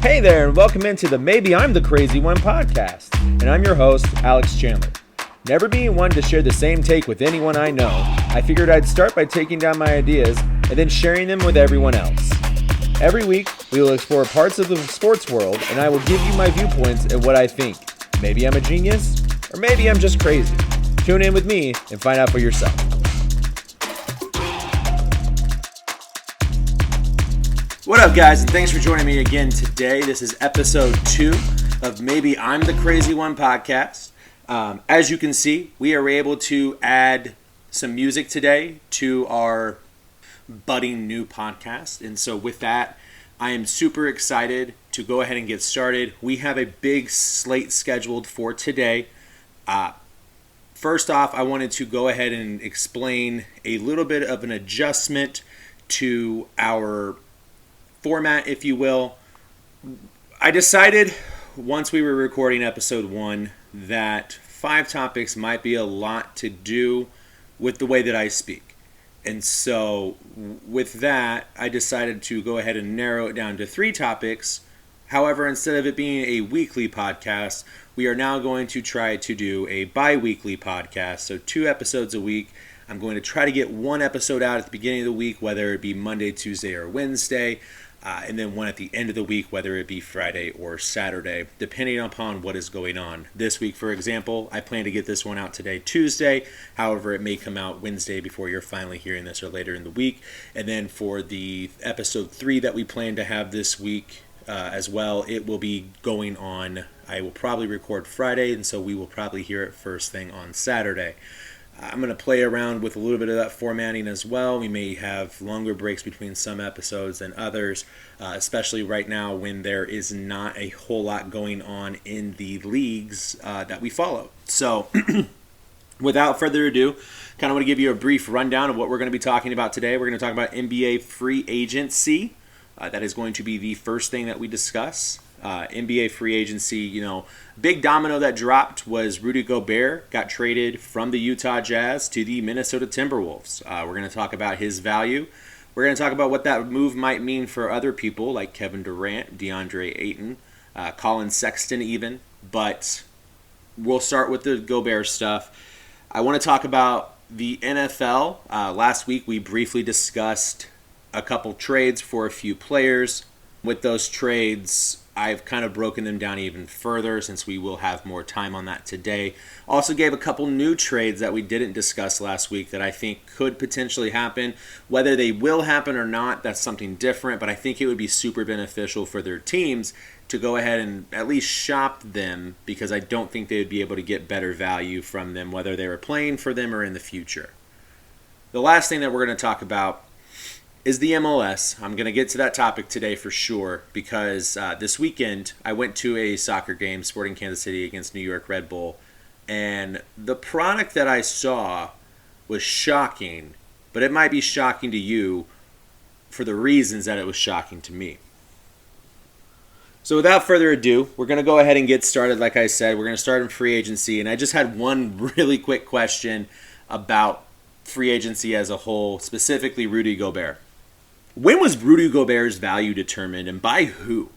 Hey there, and welcome into the Maybe I'm the Crazy One podcast. And I'm your host, Alex Chandler. Never being one to share the same take with anyone I know, I figured I'd start by taking down my ideas and then sharing them with everyone else. Every week, we will explore parts of the sports world, and I will give you my viewpoints and what I think. Maybe I'm a genius, or maybe I'm just crazy. Tune in with me and find out for yourself. What up, guys, and thanks for joining me again today. This is episode 2 of Maybe I'm the Crazy One podcast. As you can see, we are able to add some music today to our budding new podcast. And so with that, I am super excited to go ahead and get started. We have a big slate scheduled for today. First off, I wanted to go ahead and explain a little bit of an adjustment to our format, if you will. I decided once we were recording episode 1 that 5 topics might be a lot to do with the way that I speak. And so with that, I decided to go ahead and narrow it down to 3 topics. However, instead of it being a weekly podcast, we are now going to try to do a bi-weekly podcast. So 2 episodes a week. I'm going to try to get 1 episode out at the beginning of the week, whether it be Monday, Tuesday, or Wednesday. And then 1 at the end of the week, whether it be Friday or Saturday, depending upon what is going on. This week, for example, I plan to get this one out today, Tuesday. However, it may come out Wednesday before you're finally hearing this, or later in the week. And then for the episode 3 that we plan to have this week as well, it will be going on. I will probably record Friday, and so we will probably hear it first thing on Saturday. I'm going to play around with a little bit of that formatting as well. We may have longer breaks between some episodes than others, especially right now when there is not a whole lot going on in the leagues that we follow. So without further ado, kind of want to give you a brief rundown of what we're going to be talking about today. We're going to talk about NBA free agency. That is going to be the first thing that we discuss. NBA free agency, big domino that dropped was Rudy Gobert got traded from the Utah Jazz to the Minnesota Timberwolves. We're going to talk about his value. We're going to talk about what that move might mean for other people like Kevin Durant, DeAndre Ayton, Colin Sexton even. But we'll start with the Gobert stuff. I want to talk about the NFL. Last week we briefly discussed a couple trades for a few players. With those trades, I've kind of broken them down even further since we will have more time on that today. Also gave a couple new trades that we didn't discuss last week that I think could potentially happen. Whether they will happen or not, that's something different, but I think it would be super beneficial for their teams to go ahead and at least shop them, because I don't think they would be able to get better value from them, whether they were playing for them or in the future. The last thing that we're going to talk about is the MLS. I'm going to get to that topic today for sure, because this weekend I went to a soccer game, Sporting Kansas City against New York Red Bull, and the product that I saw was shocking, but it might be shocking to you for the reasons that it was shocking to me. So without further ado, we're going to go ahead and get started. Like I said, we're going to start in free agency, and I just had one really quick question about free agency as a whole, specifically Rudy Gobert. When was Rudy Gobert's value determined, and by who?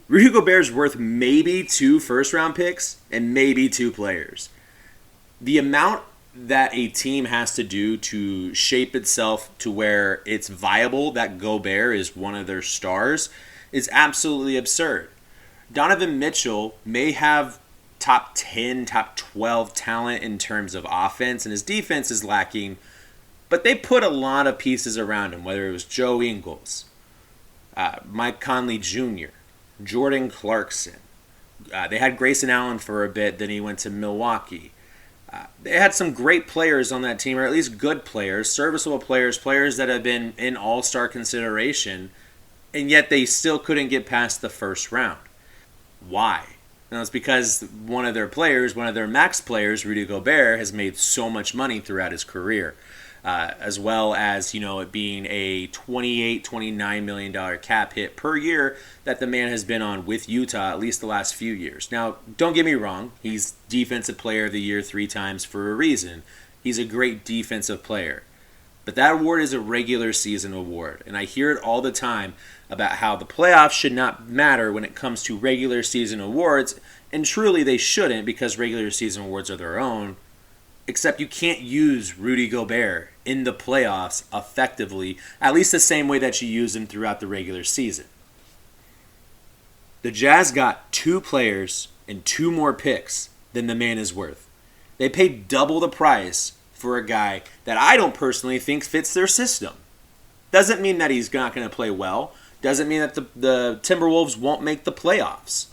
Rudy Gobert's worth maybe 2 first-round picks and maybe 2 players. The amount that a team has to do to shape itself to where it's viable that Gobert is one of their stars is absolutely absurd. Donovan Mitchell may have top 10, top 12 talent in terms of offense, and his defense is lacking. But they put a lot of pieces around him, whether it was Joe Ingles, Mike Conley Jr., Jordan Clarkson. They had Grayson Allen for a bit, then he went to Milwaukee. They had some great players on that team, or at least good players, serviceable players, players that have been in all-star consideration, and yet they still couldn't get past the first round. Why? Now, it's because one of their players, one of their max players, Rudy Gobert, has made so much money throughout his career. As well as, it being a $28, $29 million cap hit per year that the man has been on with Utah at least the last few years. Now, don't get me wrong. He's Defensive Player of the Year 3 times for a reason. He's a great defensive player. But that award is a regular season award. And I hear it all the time about how the playoffs should not matter when it comes to regular season awards. And truly they shouldn't, because regular season awards are their own. Except you can't use Rudy Gobert in the playoffs effectively, at least the same way that you use him throughout the regular season. The Jazz got 2 players and 2 more picks than the man is worth. They paid double the price for a guy that I don't personally think fits their system. Doesn't mean that he's not going to play well. Doesn't mean that the Timberwolves won't make the playoffs.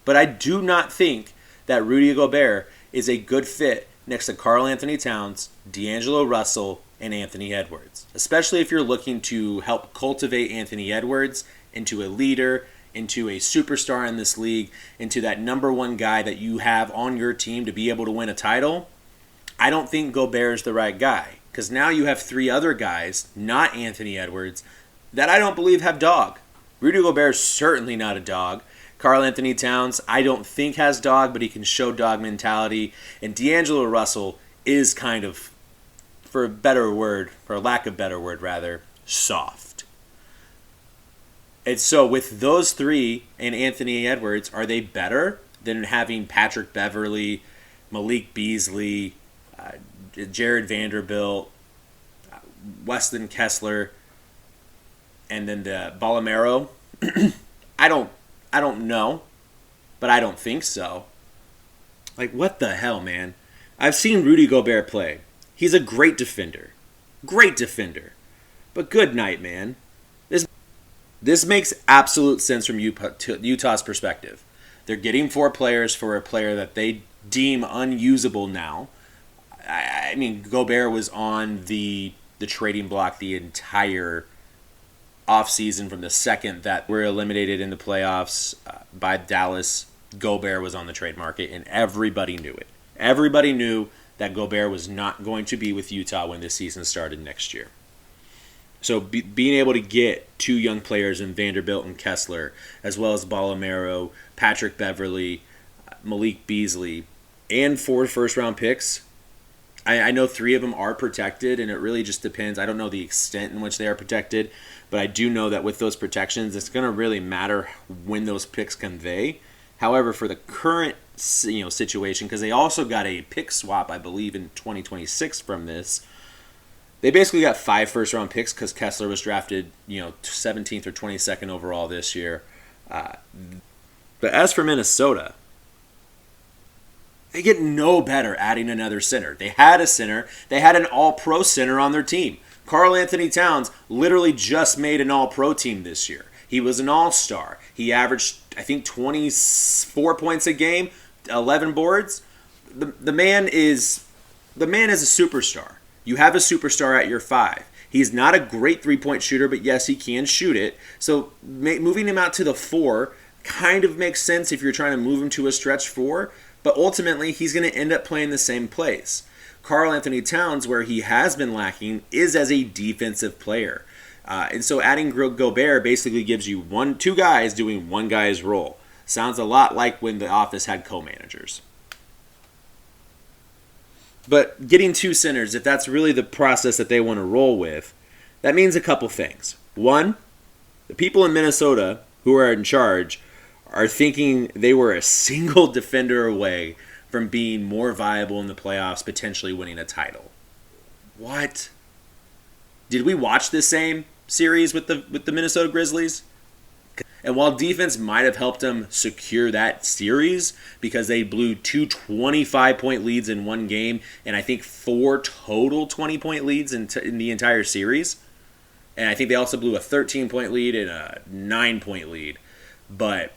But I do not think that Rudy Gobert is a good fit next to Karl Anthony Towns, D'Angelo Russell, and Anthony Edwards. Especially if you're looking to help cultivate Anthony Edwards into a leader, into a superstar in this league, into that number 1 guy that you have on your team to be able to win a title. I don't think Gobert is the right guy, because now you have 3 other guys, not Anthony Edwards, that I don't believe have dog. Rudy Gobert is certainly not a dog. Karl Anthony Towns, I don't think has dog, but he can show dog mentality. And D'Angelo Russell is kind of, for lack of better word rather, soft. And so with those 3 and Anthony Edwards, are they better than having Patrick Beverley, Malik Beasley, Jared Vanderbilt, Weston Kessler, and then the Bolomero? I don't know, but I don't think so. Like, what the hell, man? I've seen Rudy Gobert play. He's a great defender. Great defender. But good night, man. This makes absolute sense from Utah's perspective. They're getting 4 players for a player that they deem unusable now. I mean, Gobert was on the trading block the entire offseason. From the second that we're eliminated in the playoffs by Dallas, Gobert was on the trade market, and everybody knew it. Everybody knew that Gobert was not going to be with Utah when this season started next year. So being able to get 2 young players in Vanderbilt and Kessler, as well as Bolomero, Patrick Beverley, Malik Beasley, and 4 first-round picks, I know 3 of them are protected, and it really just depends. I don't know the extent in which they are protected, but I do know that with those protections, it's going to really matter when those picks convey. However, for the current situation, because they also got a pick swap, I believe, in 2026 from this, they basically got 5 first-round picks because Kessler was drafted 17th or 22nd overall this year. But as for Minnesota, they get no better adding another center. They had a center. They had an all-pro center on their team. Karl Anthony Towns literally just made an all-pro team this year. He was an all-star. He averaged, I think, 24 points a game, 11 boards. The man is a superstar. You have a superstar at your 5. He's not a great three-point shooter, but yes, he can shoot it. So moving him out to the 4 kind of makes sense if you're trying to move him to a stretch 4. But ultimately, he's going to end up playing the same place. Karl Anthony Towns, where he has been lacking, is as a defensive player. And so adding Gobert basically gives you 2 guys doing one guy's role. Sounds a lot like when the Office had co-managers. But getting 2 centers, if that's really the process that they want to roll with, that means a couple things. 1, the people in Minnesota who are in charge are thinking they were a single defender away from being more viable in the playoffs, potentially winning a title. What? Did we watch this same series with the Minnesota Grizzlies? And while defense might have helped them secure that series because they blew 2 25-point leads in one game and I think 4 total 20-point leads in the entire series, and I think they also blew a 13-point lead and a 9-point lead, but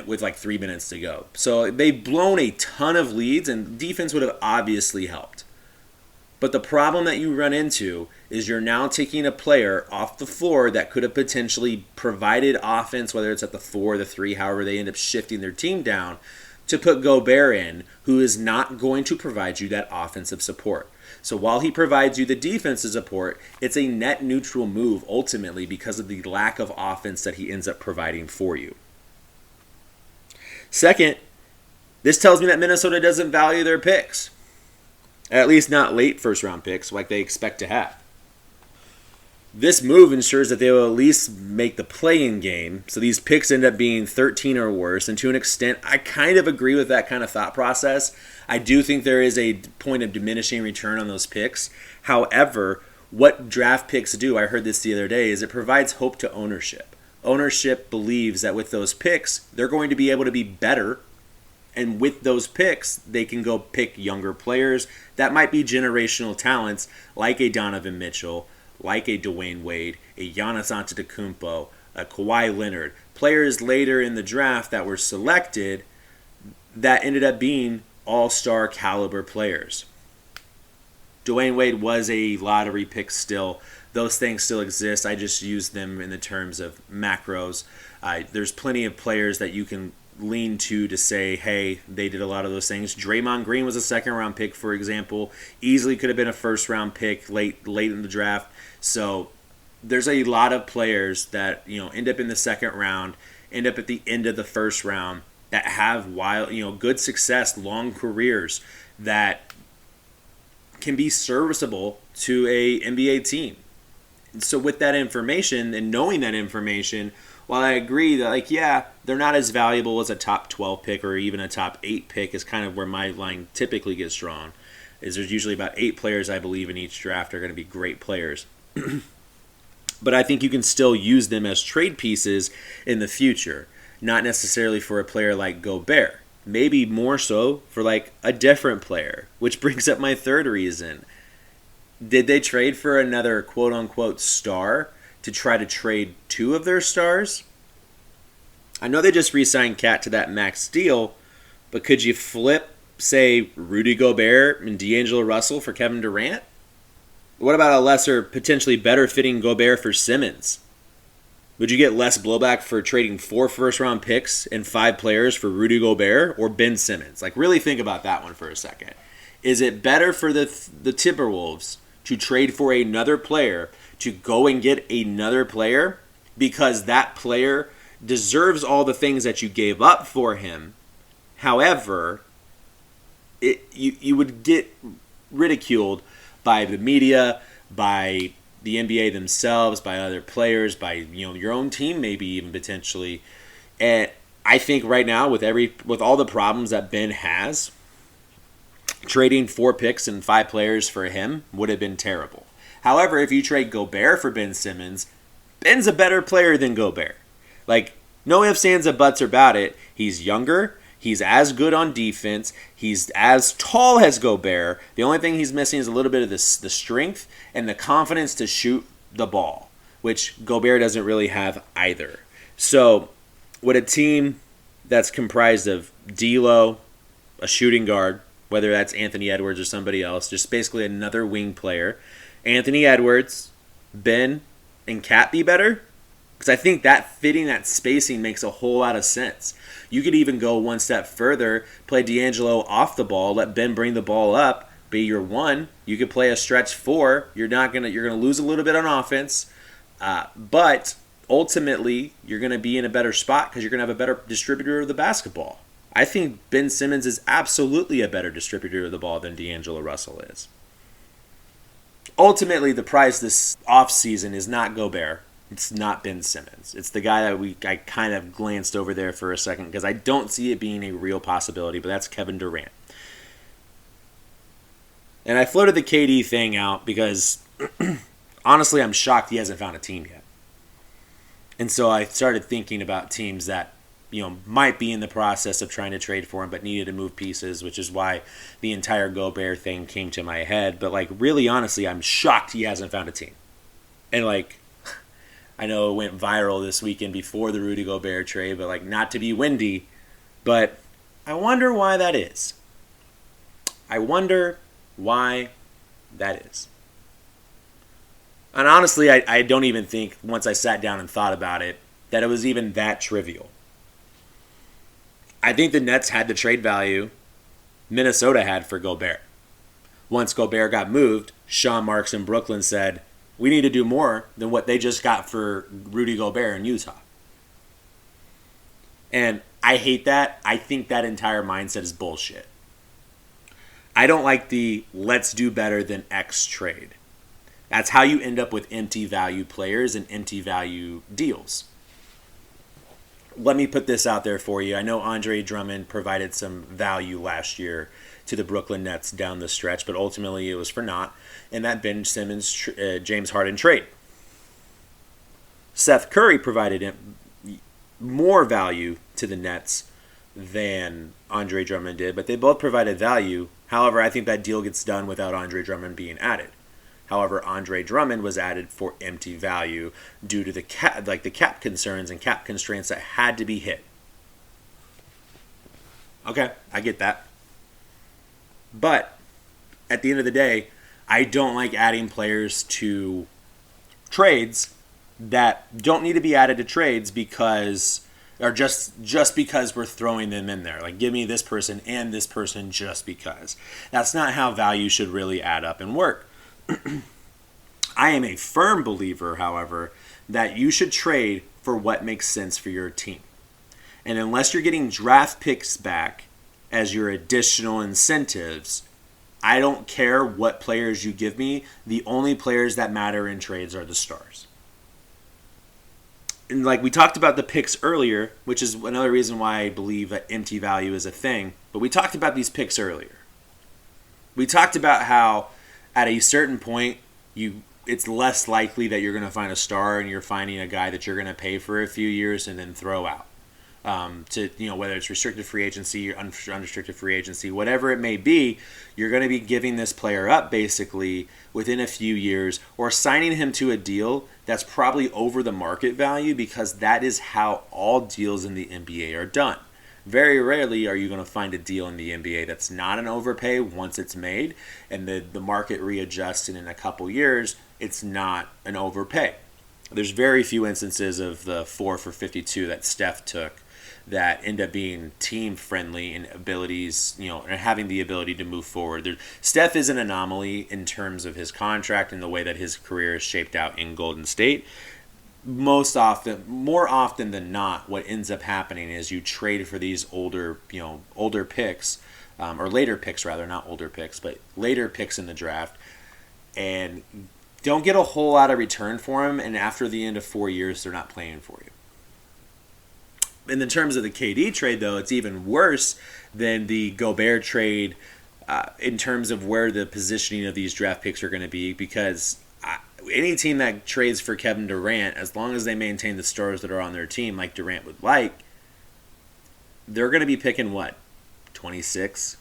with like 3 minutes to go. So they've blown a ton of leads, and defense would have obviously helped. But the problem that you run into is you're now taking a player off the floor that could have potentially provided offense, whether it's at the 4 or the 3, however they end up shifting their team down, to put Gobert in, who is not going to provide you that offensive support. So while he provides you the defensive support, it's a net neutral move ultimately because of the lack of offense that he ends up providing for you. Second, this tells me that Minnesota doesn't value their picks. At least not late first-round picks like they expect to have. This move ensures that they will at least make the play-in game. So these picks end up being 13 or worse. And to an extent, I kind of agree with that kind of thought process. I do think there is a point of diminishing return on those picks. However, what draft picks do, I heard this the other day, is it provides hope to ownership. Ownership believes that with those picks, they're going to be able to be better. And with those picks, they can go pick younger players that might be generational talents like a Donovan Mitchell, like a Dwayne Wade, a Giannis Antetokounmpo, a Kawhi Leonard, players later in the draft that were selected that ended up being all-star caliber players. Dwayne Wade was a lottery pick still. Those things still exist. I just use them in the terms of macros. There's plenty of players that you can lean to say, hey, they did a lot of those things. Draymond Green was a second-round pick, for example. Easily could have been a first-round pick late in the draft. So there's a lot of players that end up in the second round, end up at the end of the first round that have good success, long careers that can be serviceable to a NBA team. And so with that information and knowing that information, while I agree that they're not as valuable as a top 12 pick or even a top 8 pick is kind of where my line typically gets drawn. Is there's usually about 8 players I believe in each draft are going to be great players. But I think you can still use them as trade pieces in the future, not necessarily for a player like Gobert. Maybe more so for a different player, which brings up my third reason. Did they trade for another quote-unquote star to try to trade 2 of their stars? I know they just re-signed Cat to that max deal, but could you flip, say, Rudy Gobert and D'Angelo Russell for Kevin Durant? What about a lesser, potentially better-fitting Gobert for Simmons? Would you get less blowback for trading 4 first-round picks and 5 players for Rudy Gobert or Ben Simmons? Really think about that one for a second. Is it better for the Timberwolves to trade for another player, to go and get another player, because that player deserves all the things that you gave up for him? However, you would get ridiculed by the media, by the NBA themselves, by other players, by your own team, maybe even potentially. And I think right now, with all the problems that Ben has, trading 4 picks and 5 players for him would have been terrible. However, if you trade Gobert for Ben Simmons, Ben's a better player than Gobert. No ifs, ands, or buts about it. He's younger. He's as good on defense. He's as tall as Gobert. The only thing he's missing is a little bit of the strength and the confidence to shoot the ball, which Gobert doesn't really have either. So with a team that's comprised of D'Lo, a shooting guard, whether that's Anthony Edwards or somebody else, just basically another wing player, Anthony Edwards, Ben, and Cat be better? Because I think that fitting that spacing makes a whole lot of sense. You could even go one step further, play D'Angelo off the ball, let Ben bring the ball up, be your 1. You could play a stretch 4. You're gonna lose a little bit on offense, but ultimately you're gonna be in a better spot because you're gonna have a better distributor of the basketball. I think Ben Simmons is absolutely a better distributor of the ball than D'Angelo Russell is. Ultimately, the prize this offseason is not Gobert. It's not Ben Simmons. It's the guy that I kind of glanced over there for a second because I don't see it being a real possibility, but that's Kevin Durant. And I floated the KD thing out because, honestly, I'm shocked he hasn't found a team yet. And so I started thinking about teams that might be in the process of trying to trade for him but needed to move pieces, which is why the entire Gobert thing came to my head. But, really, honestly, I'm shocked he hasn't found a team. And, I know it went viral this weekend before the Rudy Gobert trade, but not to be windy, but I wonder why that is. I wonder why that is. And honestly, I don't even think, once I sat down and thought about it, that it was even that trivial. I think the Nets had the trade value Minnesota had for Gobert. Once Gobert got moved, Sean Marks in Brooklyn said, we need to do more than what they just got for Rudy Gobert in Utah. And I hate that. I think that entire mindset is bullshit. I don't like the let's do better than X trade. That's how you end up with empty value players and empty value deals. Let me put this out there for you. I know Andre Drummond provided some value last year to the Brooklyn Nets down the stretch, but ultimately it was for naught in that Ben Simmons, James Harden trade. Seth Curry provided more value to the Nets than Andre Drummond did, but they both provided value. However, I think that deal gets done without Andre Drummond being added. However, Andre Drummond was added for empty value due to the cap concerns and cap constraints that had to be hit. Okay, I get that. But at the end of the day, I don't like adding players to trades that don't need to be added to trades because because we're throwing them in there. Like, give me this person and this person just because. That's not how value should really add up and work. I am a firm believer, however, that you should trade for what makes sense for your team. And unless you're getting draft picks back as your additional incentives, I don't care what players you give me. The only players that matter in trades are the stars. And like we talked about the picks earlier, which is another reason why I believe that empty value is a thing, but we talked about these picks earlier. We talked about how at a certain point, it's less likely that you're going to find a star and you're finding a guy that you're going to pay for a few years and then throw out. Whether it's restricted free agency or unrestricted free agency, whatever it may be, you're going to be giving this player up basically within a few years or signing him to a deal that's probably over the market value because that is how all deals in the NBA are done. Very rarely are you going to find a deal in the NBA that's not an overpay once it's made and the market readjusts and in a couple years it's not an overpay. There's very few instances of the 4 for 52 that Steph took that end up being team friendly and abilities, and having the ability to move forward. Steph is an anomaly in terms of his contract and the way that his career is shaped out in Golden State. More often than not, what ends up happening is you trade for these older picks, or later picks rather, not older picks, but later picks in the draft, and don't get a whole lot of return for them, and after the end of 4 years, they're not playing for you. And in terms of the KD trade, though, it's even worse than the Gobert trade in terms of where the positioning of these draft picks are going to be, because any team that trades for Kevin Durant, as long as they maintain the stars that are on their team like Durant would like, they're going to be picking what? 26,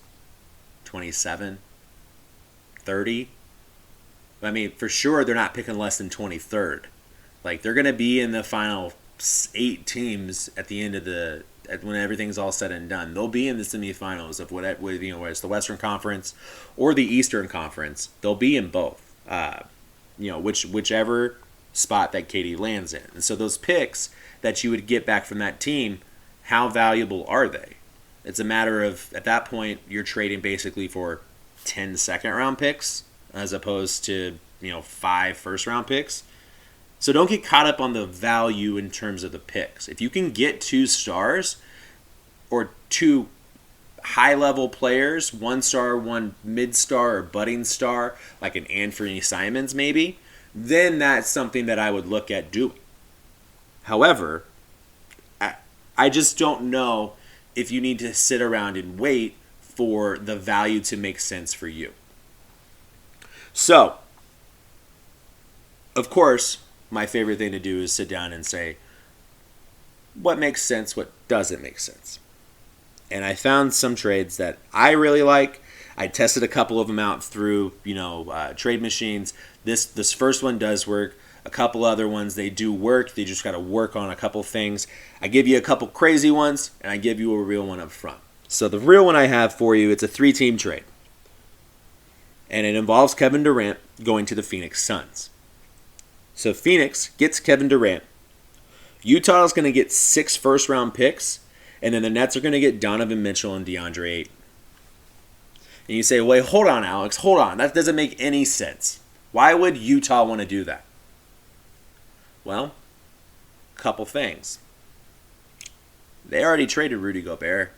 27, 30? I mean, for sure they're not picking less than 23rd. Like, they're going to be in the final 8 teams at the end of when everything's all said and done. They'll be in the semifinals of whether it's the Western Conference or the Eastern Conference. They'll be in both. Whichever spot that KD lands in. And so those picks that you would get back from that team, how valuable are they? It's a matter of, at that point, you're trading basically for 10 second-round picks as opposed to 5 first-round picks. So don't get caught up on the value in terms of the picks. If you can get 2 stars or 2 high-level players, 1 star, 1 mid-star or budding star, like an Anthony Simons maybe, then that's something that I would look at doing. However, I just don't know if you need to sit around and wait for the value to make sense for you. So, of course, my favorite thing to do is sit down and say, what makes sense, what doesn't make sense. And I found some trades that I really like. I tested a couple of them out through, trade machines. This first one does work. A couple other ones, they do work. They just got to work on a couple things. I give you a couple crazy ones, and I give you a real one up front. So the real one I have for you, it's a 3-team trade. And it involves Kevin Durant going to the Phoenix Suns. So Phoenix gets Kevin Durant. Utah is going to get 6 first-round picks, and then the Nets are going to get Donovan Mitchell and DeAndre Ayton. And you say, wait, hold on, Alex, hold on. That doesn't make any sense. Why would Utah want to do that? Well, a couple things. They already traded Rudy Gobert.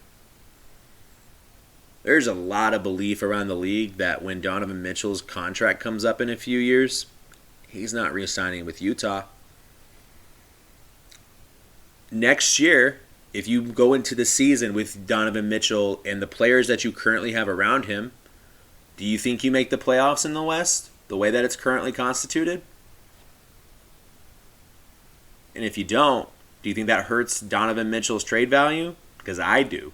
There's a lot of belief around the league that when Donovan Mitchell's contract comes up in a few years, He's not re-signing with Utah. Next year, if you go into the season with Donovan Mitchell and the players that you currently have around him, do you think you make the playoffs in the West the way that it's currently constituted? And if you don't, do you think that hurts Donovan Mitchell's trade value? Because I do.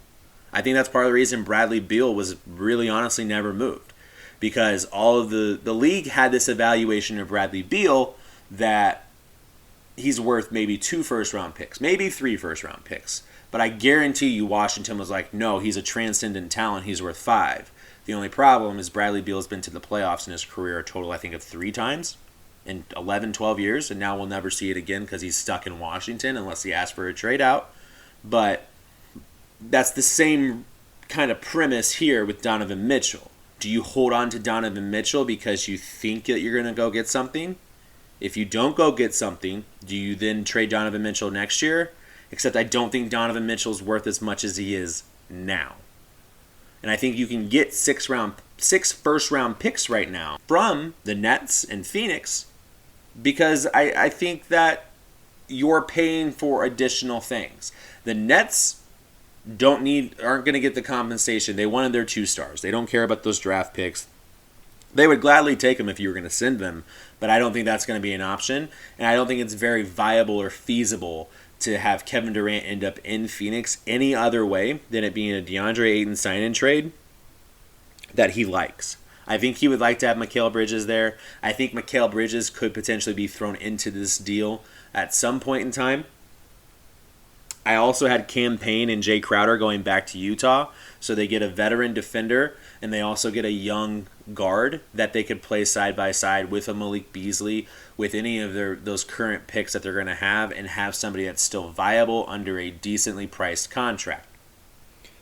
I think that's part of the reason Bradley Beal was really honestly never moved. Because all of the league had this evaluation of Bradley Beal that he's worth maybe 2 first-round picks, maybe 3 first-round picks. But I guarantee you Washington was like, no, he's a transcendent talent. He's worth 5. The only problem is Bradley Beal's been to the playoffs in his career a total, I think, of 3 times in 11, 12 years. And now we'll never see it again because he's stuck in Washington unless he asks for a trade out. But that's the same kind of premise here with Donovan Mitchell. Do you hold on to Donovan Mitchell because you think that you're going to go get something? If you don't go get something, do you then trade Donovan Mitchell next year? Except I don't think Donovan Mitchell's worth as much as he is now. And I think you can get 6 first-round picks right now from the Nets and Phoenix because I think that you're paying for additional things. The Nets aren't going to get the compensation. They wanted their 2 stars. They don't care about those draft picks. They would gladly take them if you were going to send them, but I don't think that's going to be an option, and I don't think it's very viable or feasible to have Kevin Durant end up in Phoenix any other way than it being a DeAndre Ayton sign-in trade that he likes. I think he would like to have Mikal Bridges there. I think Mikal Bridges could potentially be thrown into this deal at some point in time. I also had Cam Payne and Jay Crowder going back to Utah, so they get a veteran defender, and they also get a young guard that they could play side by side with a Malik Beasley, with any of those current picks that they're going to have, and have somebody that's still viable under a decently priced contract.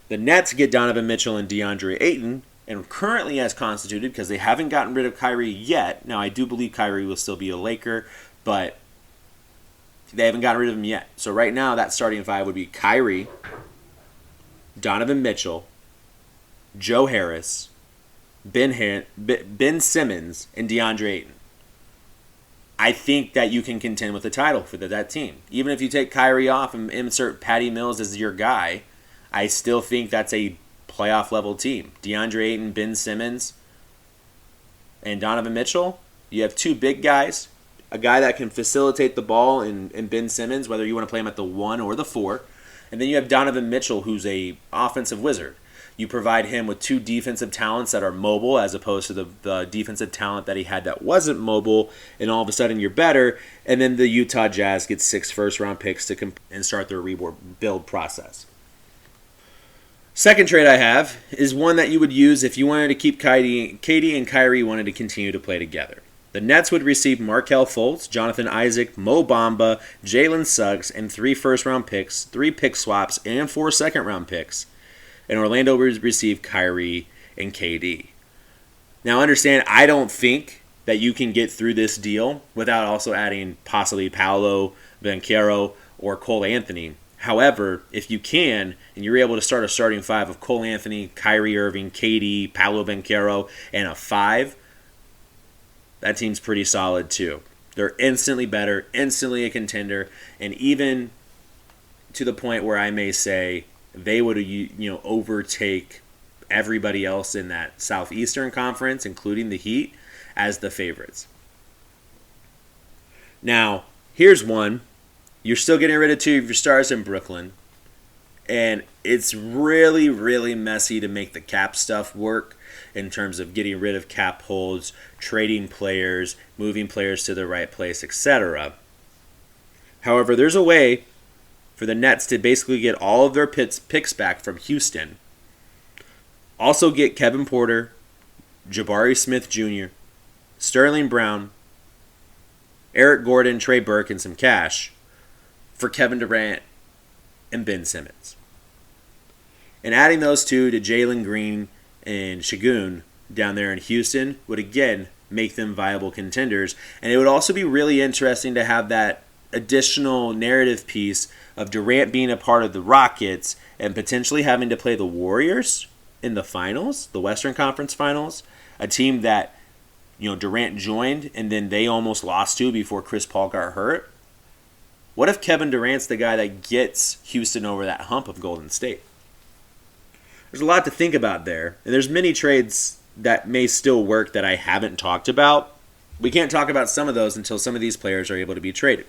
The Nets get Donovan Mitchell and DeAndre Ayton, and currently as constituted, because they haven't gotten rid of Kyrie yet. Now, I do believe Kyrie will still be a Laker, but they haven't gotten rid of him yet. So right now, that starting 5 would be Kyrie, Donovan Mitchell, Joe Harris, Ben Simmons, and DeAndre Ayton. I think that you can contend with the title for that team. Even if you take Kyrie off and insert Patty Mills as your guy, I still think that's a playoff-level team. DeAndre Ayton, Ben Simmons, and Donovan Mitchell. You have 2 big guys. A guy that can facilitate the ball in Ben Simmons, whether you want to play him at the 1 or the 4. And then you have Donovan Mitchell, who's a offensive wizard. You provide him with 2 defensive talents that are mobile as opposed to the defensive talent that he had that wasn't mobile, and all of a sudden you're better. And then the Utah Jazz get 6 first-round picks and start their rebuild process. Second trade I have is one that you would use if you wanted to keep KD and Kyrie wanted to continue to play together. The Nets would receive Markelle Fultz, Jonathan Isaac, Mo Bamba, Jalen Suggs, and 3 first-round picks, 3 pick swaps, and 4 second-round picks. And Orlando would receive Kyrie and KD. Now understand, I don't think that you can get through this deal without also adding possibly Paolo Banchero or Cole Anthony. However, if you can, and you're able to start a starting 5 of Cole Anthony, Kyrie Irving, KD, Paolo Banchero, and a 5, that team's pretty solid too. They're instantly better, instantly a contender, and even to the point where I may say they would overtake everybody else in that Southeastern Conference, including the Heat, as the favorites. Now, here's one. You're still getting rid of 2 of your stars in Brooklyn, and it's really, really messy to make the cap stuff work in terms of getting rid of cap holds, trading players, moving players to the right place, etc. However, there's a way for the Nets to basically get all of their picks back from Houston. Also get Kevin Porter, Jabari Smith Jr., Sterling Brown, Eric Gordon, Trey Burke, and some cash for Kevin Durant and Ben Simmons. And adding those 2 to Jalen Green and Şengün down there in Houston would again make them viable contenders. And it would also be really interesting to have that additional narrative piece of Durant being a part of the Rockets and potentially having to play the Warriors in the finals, the Western Conference Finals, a team that Durant joined and then they almost lost to before Chris Paul got hurt. What if Kevin Durant's the guy that gets Houston over that hump of Golden State? There's a lot to think about there. And there's many trades that may still work that I haven't talked about. We can't talk about some of those until some of these players are able to be traded.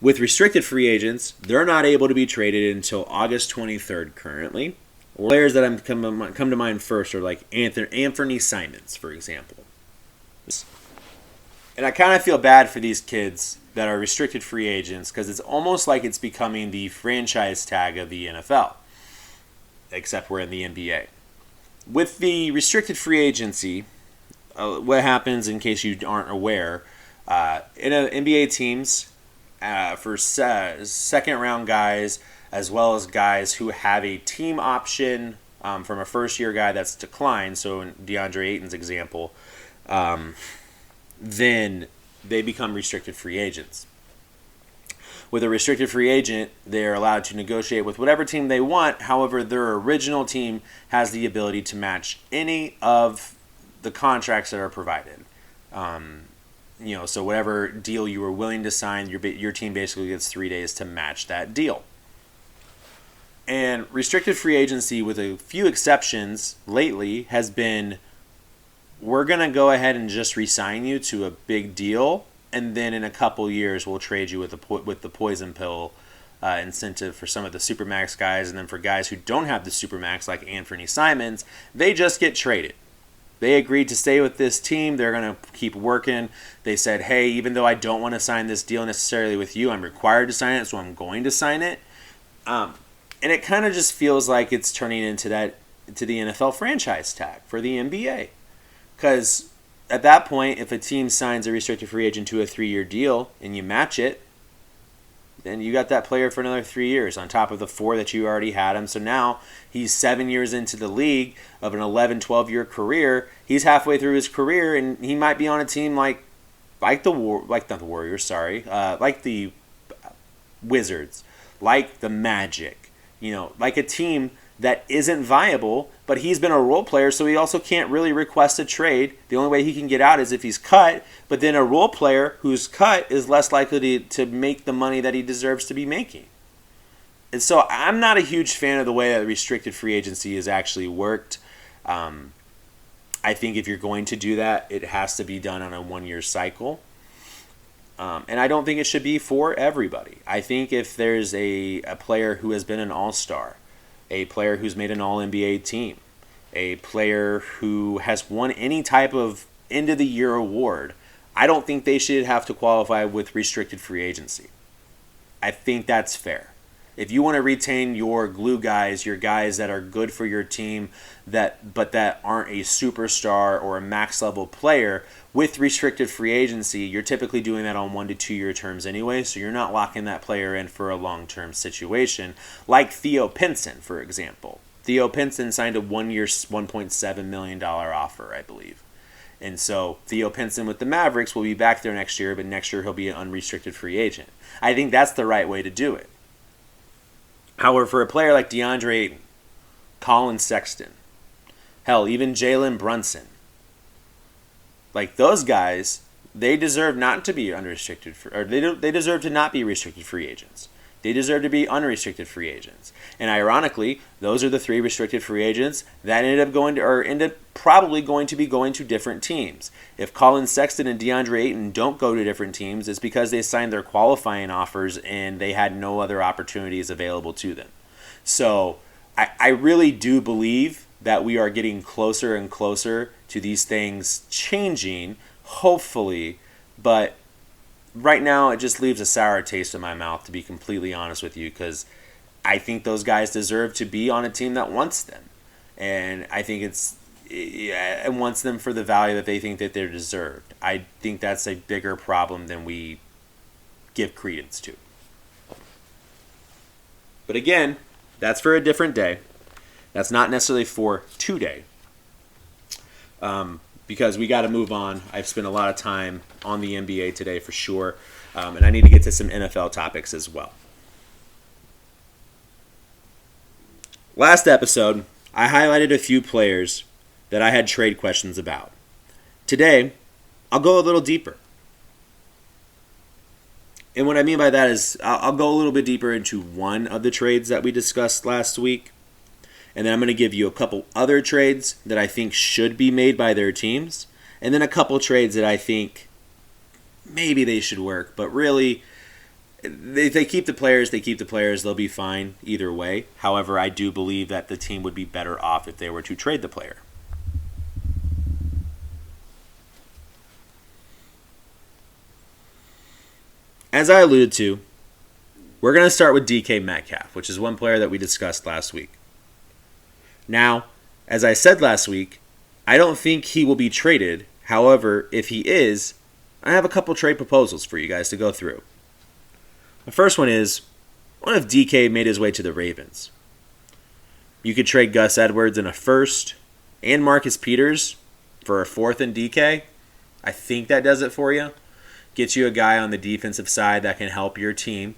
With restricted free agents, they're not able to be traded until August 23rd currently. Players that come to mind first are like Anthony Simons, for example. And I kind of feel bad for these kids that are restricted free agents because it's almost like it's becoming the franchise tag of the NFL, except we're in the NBA. With the restricted free agency, what happens, in case you aren't aware, in NBA teams, for second-round guys, as well as guys who have a team option from a first-year guy that's declined, so in DeAndre Ayton's example, then they become restricted free agents. With a restricted free agent, they're allowed to negotiate with whatever team they want. However, their original team has the ability to match any of the contracts that are provided. So whatever deal you were willing to sign, your team basically gets 3 days to match that deal. And restricted free agency, with a few exceptions lately, has been, we're going to go ahead and just re-sign you to a big deal, and then in a couple years we'll trade you with the poison pill incentive for some of the Supermax guys, and then for guys who don't have the Supermax, like Anthony Simons, they just get traded. They agreed to stay with this team. They're going to keep working. They said, hey, even though I don't want to sign this deal necessarily with you, I'm required to sign it, so I'm going to sign it. And it kind of just feels like it's turning into the NFL franchise tag for the NBA. Because at that point, if a team signs a restricted free agent to a 3-year deal and you match it, then you got that player for another 3 years on top of the 4 that you already had him. So now he's 7 years into the league of an 11, 12-year career. He's halfway through his career, and he might be on a team like the Wizards, like the Magic, like a team that isn't viable, but he's been a role player, so he also can't really request a trade. The only way he can get out is if he's cut, but then a role player who's cut is less likely to make the money that he deserves to be making. And so I'm not a huge fan of the way that restricted free agency has actually worked. I think if you're going to do that, it has to be done on a 1-year cycle. And I don't think it should be for everybody. I think if there's a player who has been an all-star, a player who's made an all-NBA team, a player who has won any type of end-of-the-year award, I don't think they should have to qualify with restricted free agency. I think that's fair. If you want to retain your glue guys, your guys that are good for your team, that aren't a superstar or a max-level player, with restricted free agency, you're typically doing that on 1 to 2 year terms anyway, so you're not locking that player in for a long-term situation, like Theo Pinson, for example. Theo Pinson signed a 1-year, $1.7 million offer, I believe. And so Theo Pinson with the Mavericks will be back there next year, but next year he'll be an unrestricted free agent. I think that's the right way to do it. However, for a player like DeAndre Ayton, Colin Sexton, hell, even Jalen Brunson, like those guys, they deserve not to be unrestricted, or they deserve to not be restricted free agents. They deserve to be unrestricted free agents. And ironically, those are the 3 restricted free agents that ended up probably going to be going to different teams. If Colin Sexton and DeAndre Ayton don't go to different teams, it's because they signed their qualifying offers and they had no other opportunities available to them. So I really do believe that we are getting closer and closer to these things changing, hopefully, but right now it just leaves a sour taste in my mouth, to be completely honest with you, because I think those guys deserve to be on a team that wants them, and I think it wants them for the value that they think that they're deserved. I think that's a bigger problem than we give credence to. But again, that's for a different day. That's not necessarily for today. Because we got to move on. I've spent a lot of time on the NBA today for sure, and I need to get to some NFL topics as well. Last episode, I highlighted a few players that I had trade questions about. Today, I'll go a little deeper. And what I mean by that is I'll go a little bit deeper into one of the trades that we discussed last week. And then I'm going to give you a couple other trades that I think should be made by their teams. And then a couple trades that I think maybe they should work. But really, if they keep the players, they'll be fine either way. However, I do believe that the team would be better off if they were to trade the player. As I alluded to, we're going to start with DK Metcalf, which is one player that we discussed last week. Now, as I said last week, I don't think he will be traded. However, if he is, I have a couple trade proposals for you guys to go through. The first one is, what if DK made his way to the Ravens? You could trade Gus Edwards in a first and Marcus Peters for a fourth and DK. I think that does it for you. Get you a guy on the defensive side that can help your team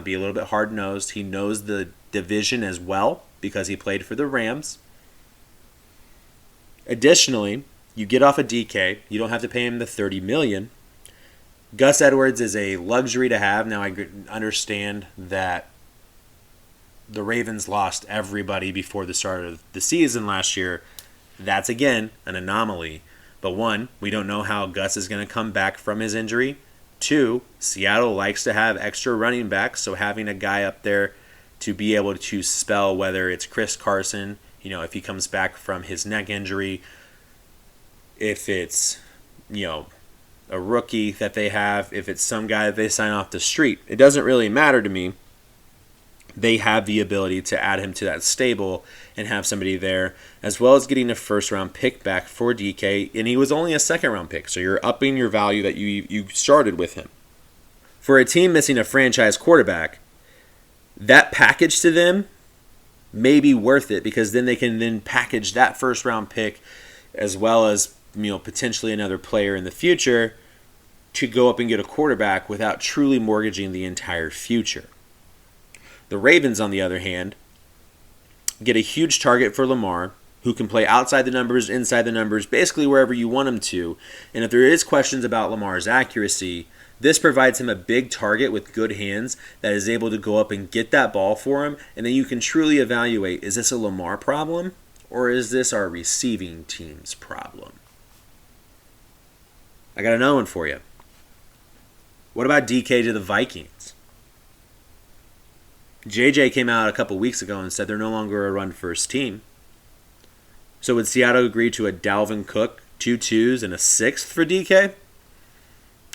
be a little bit hard-nosed. He knows the division as well because he played for the Rams. Additionally, you get off a DK. You don't have to pay him the $30 million. Gus Edwards is a luxury to have. Now, I understand that the Ravens lost everybody before the start of the season last year. That's, again, an anomaly. But one, we don't know how Gus is going to come back from his injury. Two, Seattle likes to have extra running backs, so having a guy up there to be able to spell whether it's Chris Carson, if he comes back from his neck injury, if it's, a rookie that they have, if it's some guy that they sign off the street. It doesn't really matter to me. They have the ability to add him to that stable and have somebody there, as well as getting a first-round pick back for DK, and he was only a second-round pick, so you're upping your value that you started with him. For a team missing a franchise quarterback, that package to them may be worth it because then they can then package that first-round pick as well as potentially another player in the future to go up and get a quarterback without truly mortgaging the entire future. The Ravens, on the other hand, get a huge target for Lamar, who can play outside the numbers, inside the numbers, basically wherever you want him to. And if there is questions about Lamar's accuracy, this provides him a big target with good hands that is able to go up and get that ball for him, and then you can truly evaluate, is this a Lamar problem, or is this our receiving team's problem? I got another one for you. What about DK to the Vikings? JJ came out a couple weeks ago and said they're no longer a run-first team. So would Seattle agree to a Dalvin Cook, 2 2s, and a 6th for DK?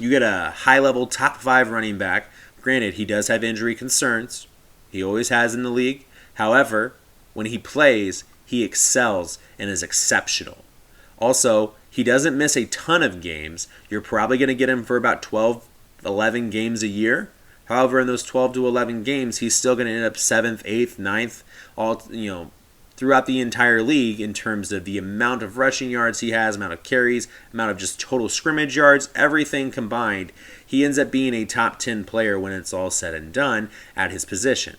You get a high-level top 5 running back. Granted, he does have injury concerns. He always has in the league. However, when he plays, he excels and is exceptional. Also, he doesn't miss a ton of games. You're probably going to get him for about 12, 11 games a year. However, in those 12 to 11 games, he's still going to end up 7th, 8th, 9th, all throughout the entire league in terms of the amount of rushing yards he has, amount of carries, amount of just total scrimmage yards, everything combined. He ends up being a top 10 player when it's all said and done at his position.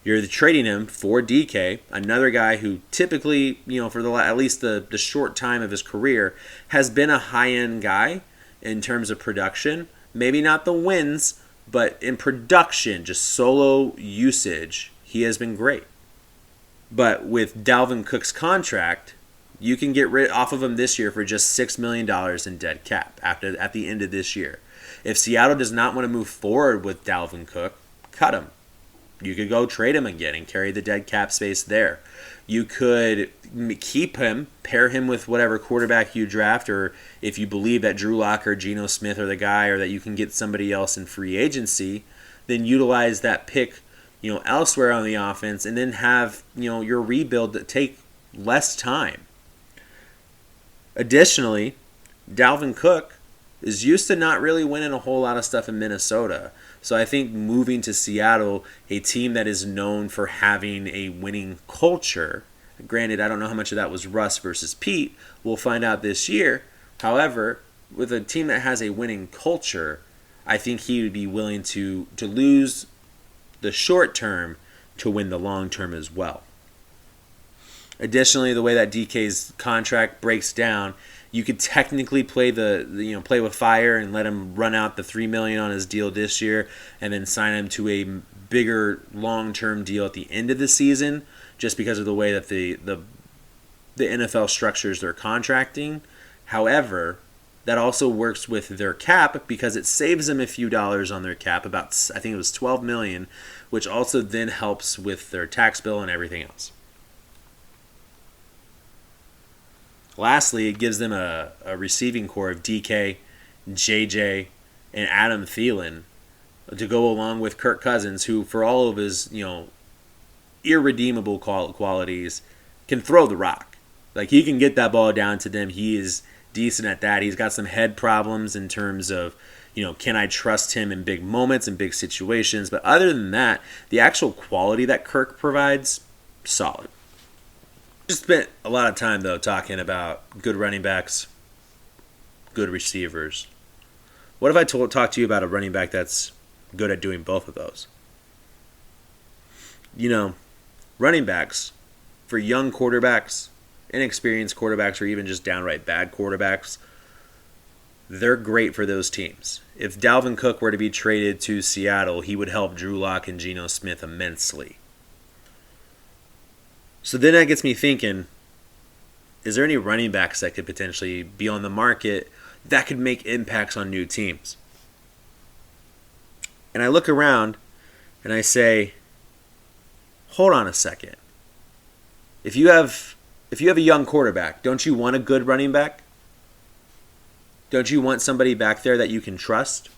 You're trading him for DK, another guy who typically, for at least the short time of his career, has been a high-end guy in terms of production. Maybe not the wins, but in production, just solo usage, he has been great. But with Dalvin Cook's contract, you can get rid off of him this year for just $6 million in dead cap at the end of this year. If Seattle does not want to move forward with Dalvin Cook, cut him. You could go trade him again and carry the dead cap space there. You could keep him, pair him with whatever quarterback you draft, or if you believe that Drew Lock or Geno Smith are the guy, or that you can get somebody else in free agency, then utilize that pick, elsewhere on the offense, and then have, your rebuild that take less time. Additionally, Dalvin Cook is used to not really winning a whole lot of stuff in Minnesota. So I think moving to Seattle, a team that is known for having a winning culture, granted, I don't know how much of that was Russ versus Pete. We'll find out this year. However, with a team that has a winning culture, I think he would be willing to lose the short term to win the long term as well. Additionally, the way that DK's contract breaks down, you could technically play play with fire and let him run out the $3 million on his deal this year, and then sign him to a bigger long-term deal at the end of the season, just because of the way that the NFL structures their contracting. However, that also works with their cap because it saves them a few dollars on their cap, about I think it was $12 million, which also then helps with their tax bill and everything else. Lastly, it gives them a receiving core of DK, JJ, and Adam Thielen to go along with Kirk Cousins, who, for all of his irredeemable qualities, can throw the rock. Like, he can get that ball down to them. He is decent at that. He's got some head problems in terms of, can I trust him in big moments and big situations? But other than that, the actual quality that Kirk provides, solid. Just spent a lot of time, though, talking about good running backs, good receivers. What if I talk to you about a running back that's good at doing both of those? Running backs, for young quarterbacks, inexperienced quarterbacks, or even just downright bad quarterbacks, they're great for those teams. If Dalvin Cook were to be traded to Seattle, he would help Drew Lock and Geno Smith immensely. So then that gets me thinking, is there any running backs that could potentially be on the market that could make impacts on new teams? And I look around and I say, hold on a second. If you have a young quarterback, don't you want a good running back? Don't you want somebody back there that you can trust?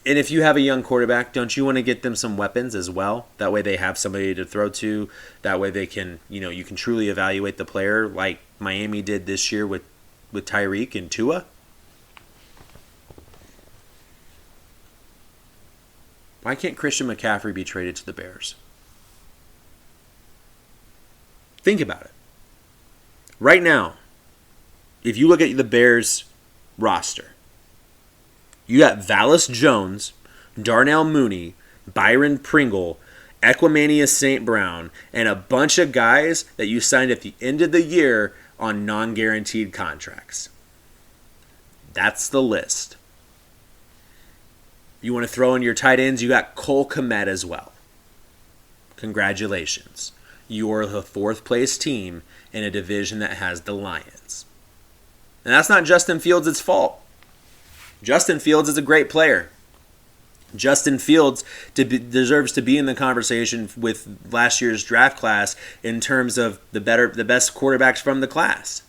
And if you have a young quarterback, don't you want to get them some weapons as well? That way they have somebody to throw to. That way they can, you can truly evaluate the player like Miami did this year with Tyreek and Tua. Why can't Christian McCaffrey be traded to the Bears? Think about it. Right now, if you look at the Bears roster, you got Vallis Jones, Darnell Mooney, Byron Pringle, Equimania St. Brown, and a bunch of guys that you signed at the end of the year on non-guaranteed contracts. That's the list. You want to throw in your tight ends, you got Cole Kmet as well. Congratulations. You're the fourth place team in a division that has the Lions. And that's not Justin Fields' fault. Justin Fields is a great player. Justin Fields deserves to be in the conversation with last year's draft class in terms of the best quarterbacks from the class.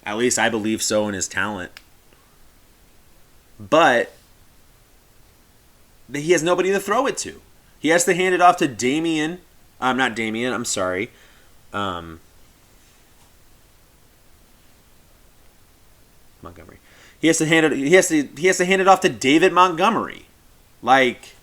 At least I believe so in his talent. But he has nobody to throw it to. He has to hand it off to Montgomery. He has to hand it off to David Montgomery. Like,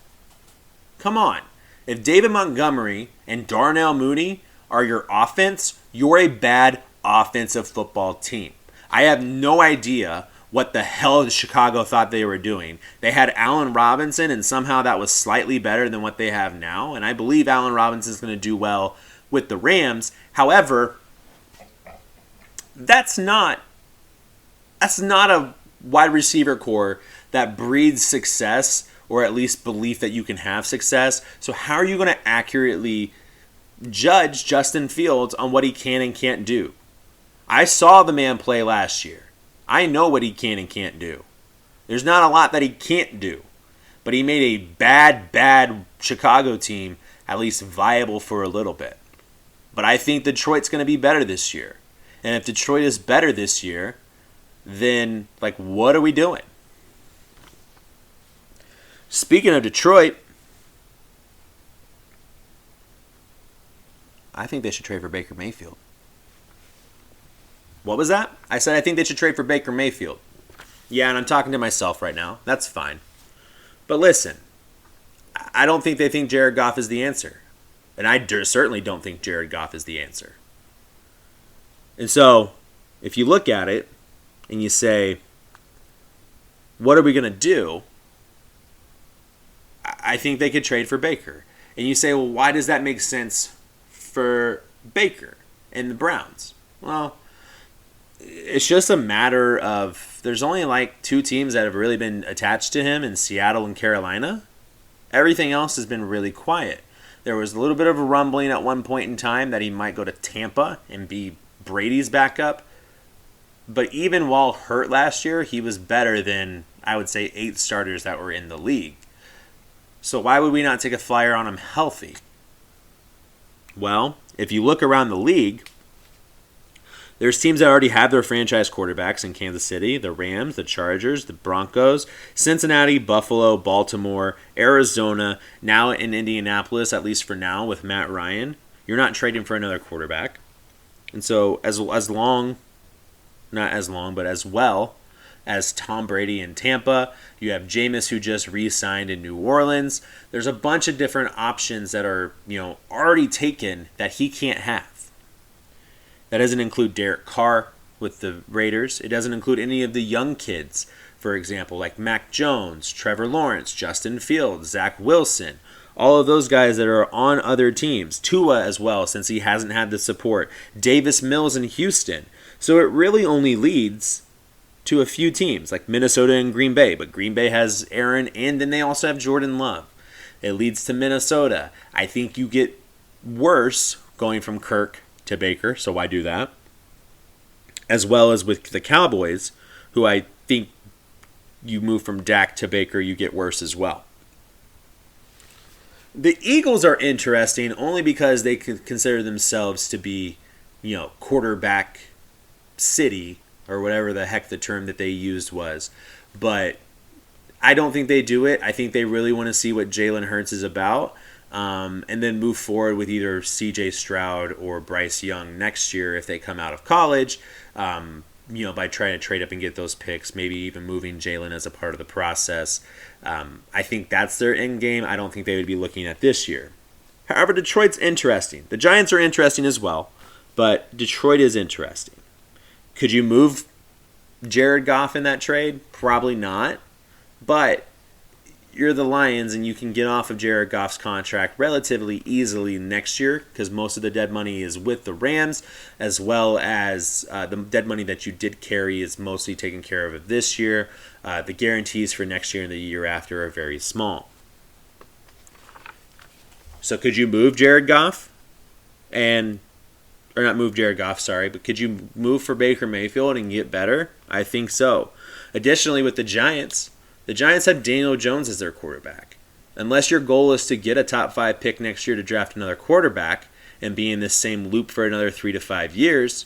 come on. If David Montgomery and Darnell Mooney are your offense, you're a bad offensive football team. I have no idea what the hell Chicago thought they were doing. They had Allen Robinson, and somehow that was slightly better than what they have now. And I believe Allen Robinson is going to do well with the Rams. However, that's not a wide receiver core that breeds success, or at least belief that you can have success. So how are you going to accurately judge Justin Fields on what he can and can't do? I saw the man play last year. I know what he can and can't do. There's not a lot that he can't do. But he made a bad Chicago team at least viable for a little bit. But I think Detroit's going to be better this year. And if Detroit is better this year, then, what are we doing? Speaking of Detroit, I think they should trade for Baker Mayfield. What was that? I said I think they should trade for Baker Mayfield. Yeah, and I'm talking to myself right now. That's fine. But listen, I don't think they think Jared Goff is the answer. And I certainly don't think Jared Goff is the answer. And so, if you look at it, and you say, what are we going to do? I think they could trade for Baker. And you say, well, why does that make sense for Baker and the Browns? Well, it's just a matter of there's only like 2 teams that have really been attached to him in Seattle and Carolina. Everything else has been really quiet. There was a little bit of a rumbling at one point in time that he might go to Tampa and be Brady's backup. But even while hurt last year, he was better than, I would say, 8 starters that were in the league. So why would we not take a flyer on him healthy? Well, if you look around the league, there's teams that already have their franchise quarterbacks in Kansas City, the Rams, the Chargers, the Broncos, Cincinnati, Buffalo, Baltimore, Arizona, now in Indianapolis, at least for now, with Matt Ryan. You're not trading for another quarterback. And so as well as Tom Brady in Tampa, you have Jameis who just re-signed in New Orleans. There's a bunch of different options that are, already taken that he can't have. That doesn't include Derek Carr with the Raiders. It doesn't include any of the young kids, for example, like Mac Jones, Trevor Lawrence, Justin Fields, Zach Wilson, all of those guys that are on other teams. Tua as well, since he hasn't had the support. Davis Mills in Houston. So it really only leads to a few teams, like Minnesota and Green Bay. But Green Bay has Aaron, and then they also have Jordan Love. It leads to Minnesota. I think you get worse going from Kirk to Baker, so why do that? As well as with the Cowboys, who I think you move from Dak to Baker, you get worse as well. The Eagles are interesting only because they consider themselves to be, quarterback city, or whatever the heck the term that they used was. But I don't think they do it. I think they really want to see what Jalen Hurts is about. And then move forward with either C.J. Stroud or Bryce Young next year if they come out of college, by trying to trade up and get those picks, maybe even moving Jalen as a part of the process. I think that's their end game. I don't think they would be looking at this year. However, Detroit's interesting. The Giants are interesting as well, but Detroit is interesting. Could you move Jared Goff in that trade? Probably not, but you're the Lions and you can get off of Jared Goff's contract relatively easily next year because most of the dead money is with the Rams, as well as the dead money that you did carry is mostly taken care of this year. The guarantees for next year and the year after are very small. So could you move Jared Goff? Or not move Jared Goff, sorry, but could you move for Baker Mayfield and get better? I think so. Additionally, with the Giants have Daniel Jones as their quarterback. Unless your goal is to get a top 5 pick next year to draft another quarterback and be in this same loop for another 3 to 5 years,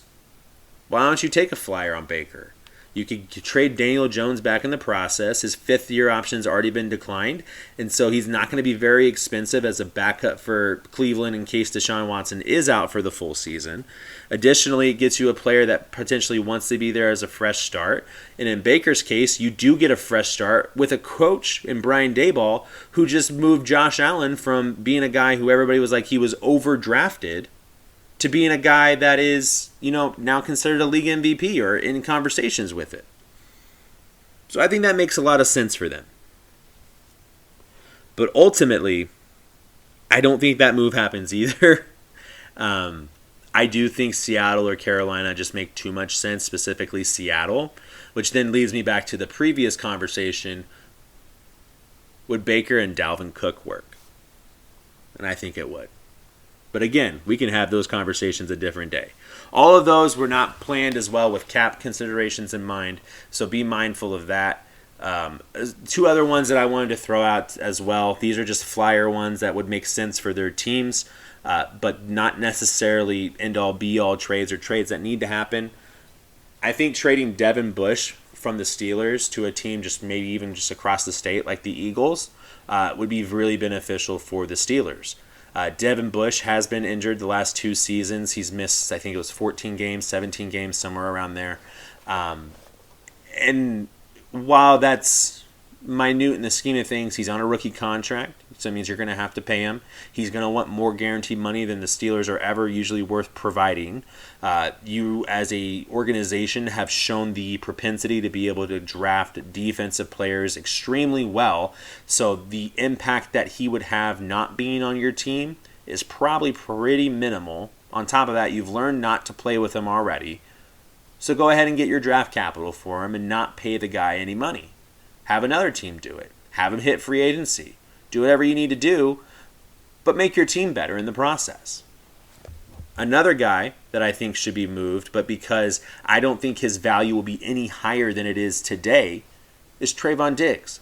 why don't you take a flyer on Baker? You could trade Daniel Jones back in the process. His 5th-year option's already been declined, and so he's not going to be very expensive as a backup for Cleveland in case Deshaun Watson is out for the full season. Additionally, it gets you a player that potentially wants to be there as a fresh start. And in Baker's case, you do get a fresh start with a coach in Brian Daboll who just moved Josh Allen from being a guy who everybody was like he was overdrafted to being a guy that is, now considered a league MVP or in conversations with it. So I think that makes a lot of sense for them. But ultimately, I don't think that move happens either. I do think Seattle or Carolina just make too much sense, specifically Seattle, which then leads me back to the previous conversation. Would Baker and Dalvin Cook work? And I think it would. But again, we can have those conversations a different day. All of those were not planned as well with cap considerations in mind, so be mindful of that. 2 other ones that I wanted to throw out as well. These are just flyer ones that would make sense for their teams, but not necessarily end-all, be-all trades or trades that need to happen. I think trading Devin Bush from the Steelers to a team just maybe even just across the state like the Eagles would be really beneficial for the Steelers. Devin Bush has been injured the last 2 seasons. He's missed, I think it was 14 games, 17 games, somewhere around there. And while that's minute in the scheme of things. He's on a rookie contract, so that means you're going to have to pay him. He's going to want more guaranteed money than the Steelers are ever usually worth providing. You, as a organization, have shown the propensity to be able to draft defensive players extremely well, so the impact that he would have not being on your team is probably pretty minimal. On top of that, you've learned not to play with him already. So go ahead and get your draft capital for him and not pay the guy any money. Have another team do it. Have him hit free agency. Do whatever you need to do, but make your team better in the process. Another guy that I think should be moved, but because I don't think his value will be any higher than it is today, is Trayvon Diggs.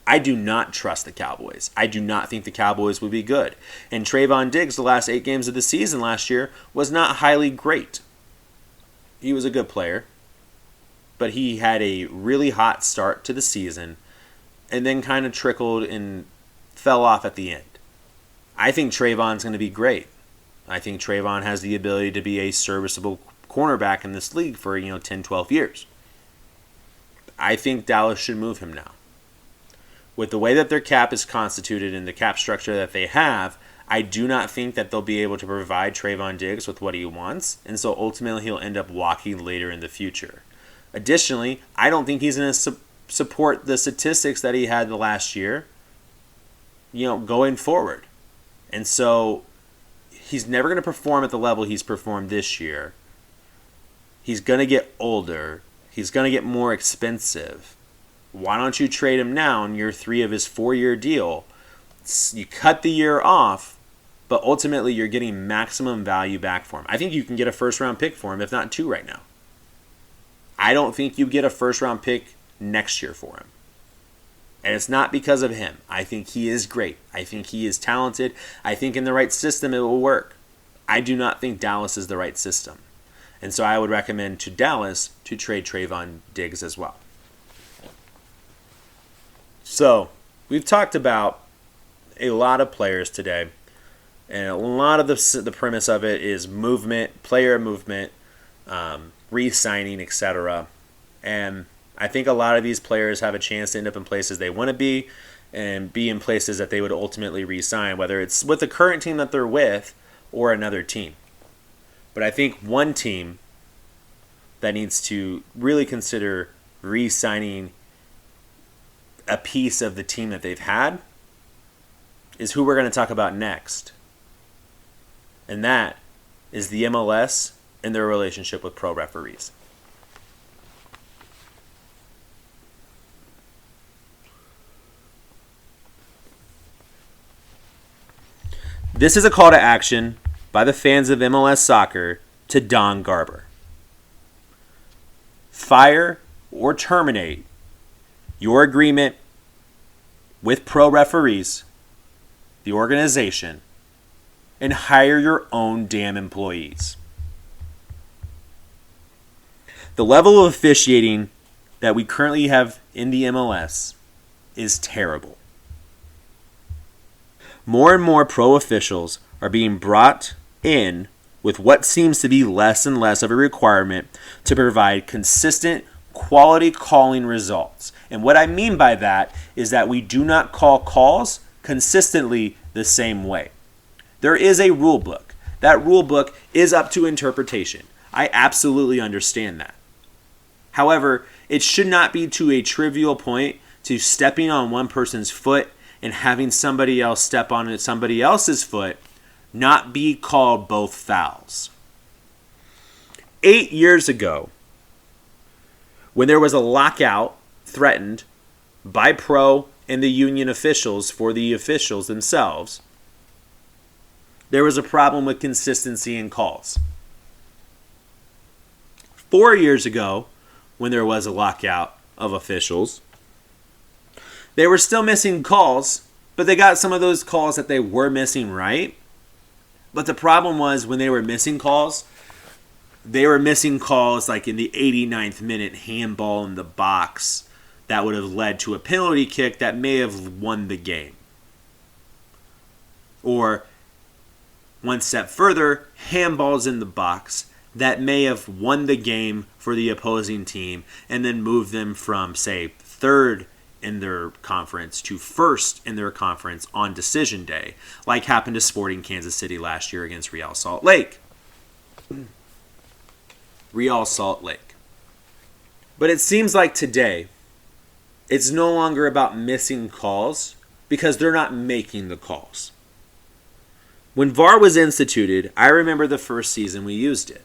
I do not trust the Cowboys. I do not think the Cowboys would be good. And Trayvon Diggs, the last 8 games of the season last year, was not highly great. He was a good player, but he had a really hot start to the season and then kind of trickled and fell off at the end. I think Trayvon's going to be great. I think Trayvon has the ability to be a serviceable cornerback in this league for 10, 12 years. I think Dallas should move him now. With the way that their cap is constituted and the cap structure that they have, I do not think that they'll be able to provide Trayvon Diggs with what he wants, and so ultimately he'll end up walking later in the future. Additionally, I don't think he's going to support the statistics that he had the last year, going forward. And so he's never going to perform at the level he's performed this year. He's going to get older. He's going to get more expensive. Why don't you trade him now in year 3 of his 4-year deal? You cut the year off, but ultimately you're getting maximum value back for him. I think you can get a first-round pick for him, if not 2 right now. I don't think you get a first-round pick next year for him. And it's not because of him. I think he is great. I think he is talented. I think in the right system it will work. I do not think Dallas is the right system. And so I would recommend to Dallas to trade Trayvon Diggs as well. So, we've talked about a lot of players today, and a lot of the premise of it is movement, player movement, re-signing, etc. And I think a lot of these players have a chance to end up in places they want to be and be in places that they would ultimately re-sign, whether it's with the current team that they're with or another team. But I think one team that needs to really consider re-signing a piece of the team that they've had is who we're going to talk about next. And that is the MLS and their relationship with pro referees. This is a call to action by the fans of MLS soccer to Don Garber. Fire or terminate your agreement with pro referees, the organization, and hire your own damn employees. The level of officiating that we currently have in the MLS is terrible. More and more pro officials are being brought in with what seems to be less and less of a requirement to provide consistent quality calling results. And what I mean by that is that we do not call calls consistently the same way. There is a rule book. That rule book is up to interpretation. I absolutely understand that. However, it should not be to a trivial point to stepping on one person's foot and having somebody else step on somebody else's foot not be called both fouls. 8 years ago, when there was a lockout threatened by pro and the union officials for the officials themselves, there was a problem with consistency in calls. 4 years ago, when there was a lockout of officials, they were still missing calls, but they got some of those calls that they were missing right. But the problem was when they were missing calls, they were missing calls like in the 89th minute handball in the box that would have led to a penalty kick that may have won the game. Or one step further, handballs in the box that may have won the game for the opposing team and then moved them from, say, third in their conference to first in their conference on decision day, like happened to Sporting Kansas City last year against Real Salt Lake. Real Salt Lake. But it seems like today, it's no longer about missing calls because they're not making the calls. When VAR was instituted, I remember the first season we used it.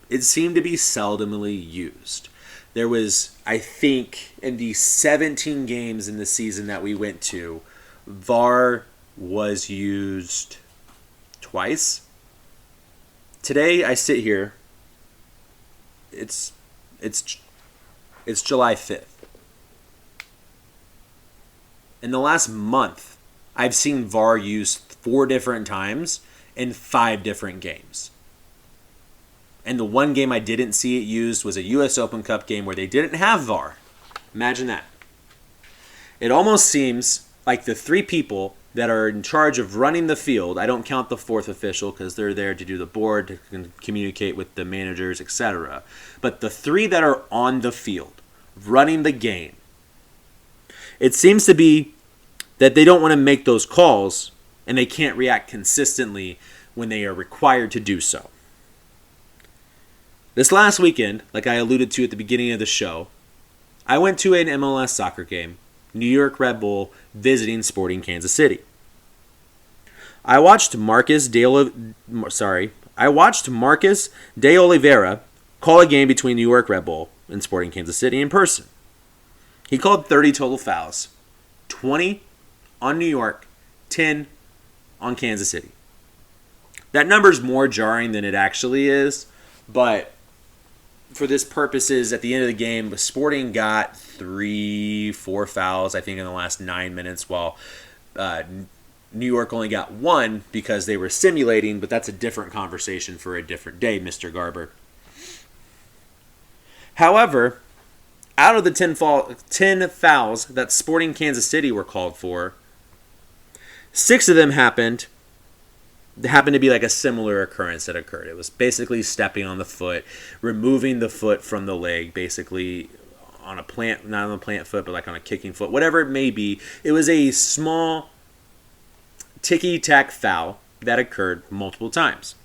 It seemed to be seldomly used. There was, I think, in the 17 games in the season that we went to, VAR was used twice. Today, I sit here. It's July 5th. In the last month, I've seen VAR used 4 different times in 5 different games. And the one game I didn't see it used was a U.S. Open Cup game where they didn't have VAR. Imagine that. It almost seems like the 3 people that are in charge of running the field, I don't count the 4th official because they're there to do the board, to communicate with the managers, etc. But the 3 that are on the field, running the game, it seems to be that they don't want to make those calls and they can't react consistently when they are required to do so. This last weekend, like I alluded to at the beginning of the show, I went to an MLS soccer game, New York Red Bull visiting Sporting Kansas City. I watched Marcus de Oliveira call a game between New York Red Bull and Sporting Kansas City in person. He called 30 total fouls, 20 on New York, 10 on Kansas City. That number's more jarring than it actually is, but for this purposes, at the end of the game, Sporting got 3-4 fouls, I think, in the last 9 minutes, while New York only got 1 because they were simulating, but that's a different conversation for a different day, Mr. Garber. However, out of the 10 fouls that Sporting Kansas City were called for, 6 of them happened to be like a similar occurrence that occurred. It was basically stepping on the foot, removing the foot from the leg, basically on a plant, not on a plant foot, but like on a kicking foot, whatever it may be. It was a small ticky-tack foul that occurred multiple times.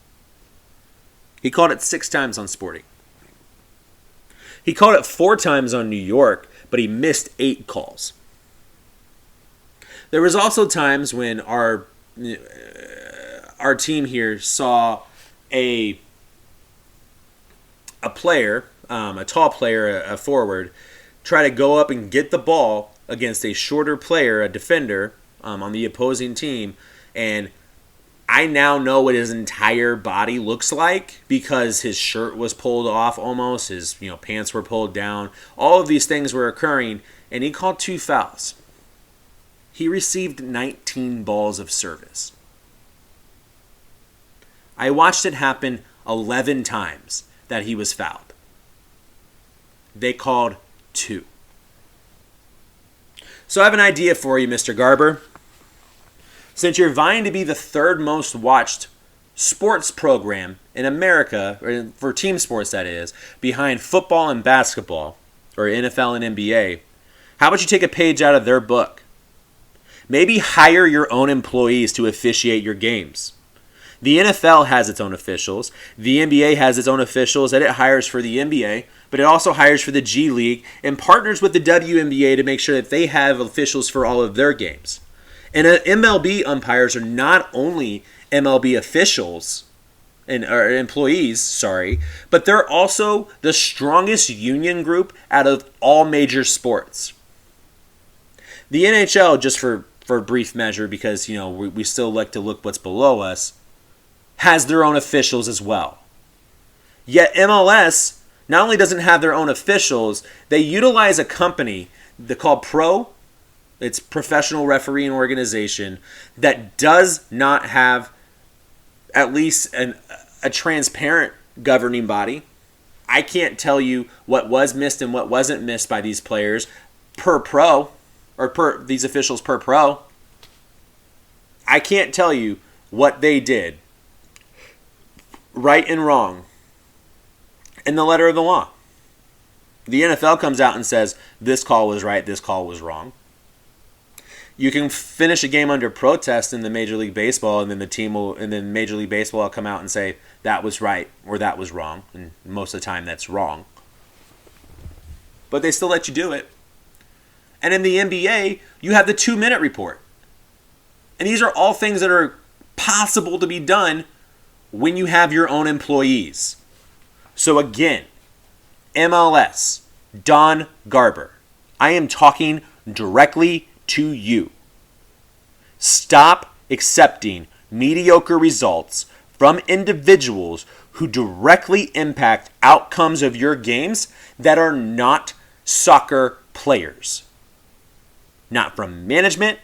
He called it 6 times on Sporting. He called it 4 times on New York, but he missed 8 calls. There was also times when our team here saw a player, a tall player, a forward, try to go up and get the ball against a shorter player, a defender, on the opposing team, and I now know what his entire body looks like because his shirt was pulled off almost, his pants were pulled down. All of these things were occurring, and he called 2 fouls. He received 19 balls of service. I watched it happen 11 times that he was fouled. They called 2. So I have an idea for you, Mr. Garber. Since you're vying to be the 3rd most watched sports program in America, or for team sports that is, behind football and basketball, or NFL and NBA, how about you take a page out of their book? Maybe hire your own employees to officiate your games. The NFL has its own officials. The NBA has its own officials that it hires for the NBA, but it also hires for the G League and partners with the WNBA to make sure that they have officials for all of their games. And MLB umpires are not only MLB officials or employees, but they're also the strongest union group out of all major sports. The NHL, just for brief measure, because we still like to look what's below us, has their own officials as well. Yet MLS not only doesn't have their own officials, they utilize a company called Pro. It's professional refereeing organization that does not have at least a transparent governing body. I can't tell you what was missed and what wasn't missed by these players per pro, or per these officials per pro. I can't tell you what they did, right and wrong, in the letter of the law. The NFL comes out and says, this call was right, this call was wrong. You can finish a game under protest in the Major League Baseball, and then Major League Baseball will come out and say that was right or that was wrong, and most of the time that's wrong. But they still let you do it. And in the NBA, you have the 2-minute report. And these are all things that are possible to be done when you have your own employees. So again, MLS, Don Garber, I am talking directly to you. Stop accepting mediocre results from individuals who directly impact outcomes of your games that are not soccer players. Not from management,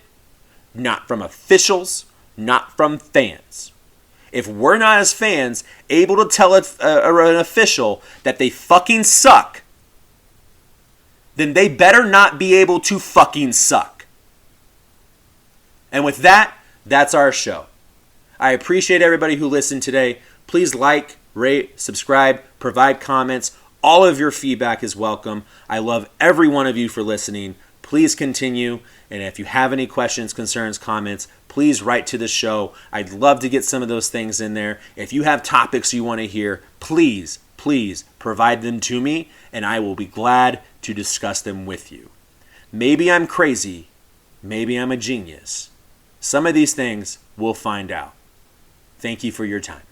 not from officials, not from fans. If we're not as fans able to tell an official that they fucking suck, then they better not be able to fucking suck. And with that, that's our show. I appreciate everybody who listened today. Please like, rate, subscribe, provide comments. All of your feedback is welcome. I love every one of you for listening. Please continue. And if you have any questions, concerns, comments, please write to the show. I'd love to get some of those things in there. If you have topics you want to hear, please provide them to me, and I will be glad to discuss them with you. Maybe I'm crazy. Maybe I'm a genius. Some of these things we'll find out. Thank you for your time.